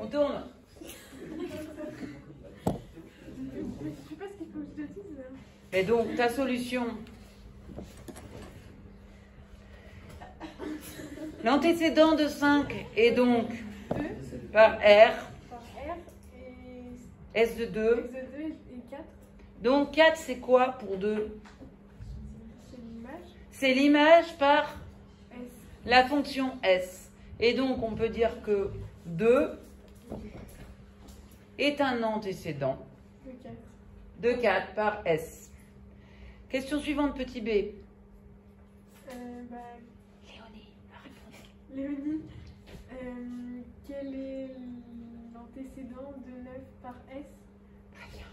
On tourne. Je sais pas ce qu'il faut que je te dise. Et donc, ta solution. L'antécédent de 5 est donc 2 par R, par R et S de 2. X de 2 et 4. Donc 4, c'est quoi pour 2? C'est l'image. C'est l'image par S. la fonction S. Et donc, on peut dire que 2 est un antécédent De 4. de 4 par S. Question suivante, petit B. Léonie, va répondre. Léonie, quel est l'antécédent de 9 par S? Très bien.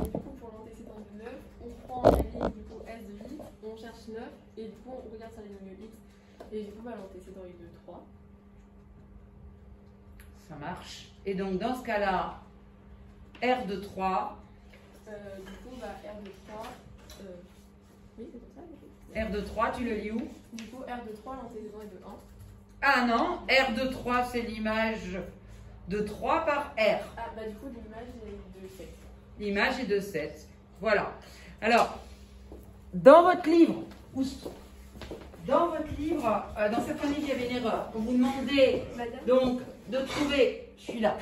Du coup, pour l'antécédent de 9, on prend la ligne du coup S de 8, on cherche 9, et du coup, on regarde sur la ligne X, et du coup, bah, l'antécédent est de 3. Ça marche. Et donc, dans ce cas-là, R de 3. Du coup, bah, R de 3, oui, c'est comme ça. R de 3, tu le lis où? Du coup, R de 3, l'antécédent est de 1. Ah non, R de 3, c'est l'image de 3 par R. Ah, bah, du coup, l'image est de 7. L'image est de 7. Voilà. Alors, dans votre livre, dans certains livres, il y avait une erreur. On vous demandait donc de trouver, je suis là.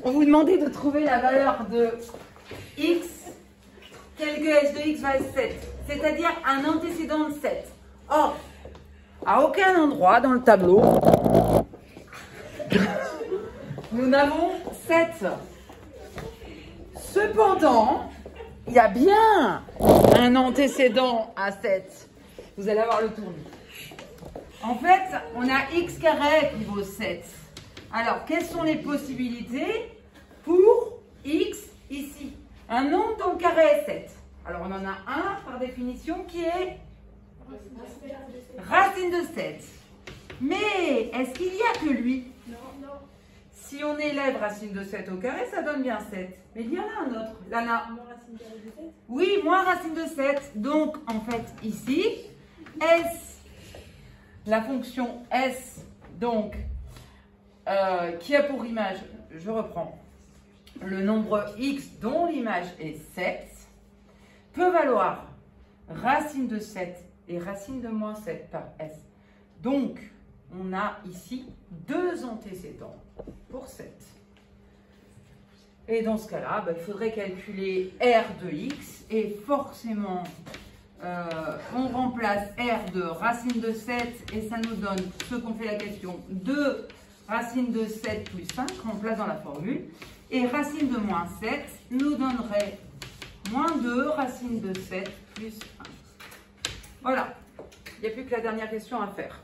On vous demandait de trouver la valeur de X telle que S de X va être 7, c'est-à-dire un antécédent de 7. Or, à aucun endroit dans le tableau, nous n'avons 7. Cependant, il y a bien un antécédent à 7. Vous allez avoir le tournis. En fait, on a x carré qui vaut 7. Alors, quelles sont les possibilités pour x ici? Un nombre dont le carré est 7. Alors, on en a un par définition qui est racine de 7. Mais est-ce qu'il n'y a que lui? Non. Si on élève racine de 7 au carré, ça donne bien 7. Mais il y en a un autre. Lana. Moins racine carrée de 7. Oui, moins racine de 7. Donc, en fait, ici, S, la fonction S, donc, qui a pour image, je reprends, le nombre X dont l'image est 7, peut valoir racine de 7 et racine de moins 7 par S. Donc, on a ici deux antécédents pour 7. Et dans ce cas-là, il faudrait calculer R de X et forcément, on remplace R de racine de 7 et ça nous donne ce qu'on fait la question, 2 racine de 7 plus 5, remplace dans la formule. Et racine de moins 7 nous donnerait moins 2 racine de 7 plus 1. Voilà, il n'y a plus que la dernière question à faire.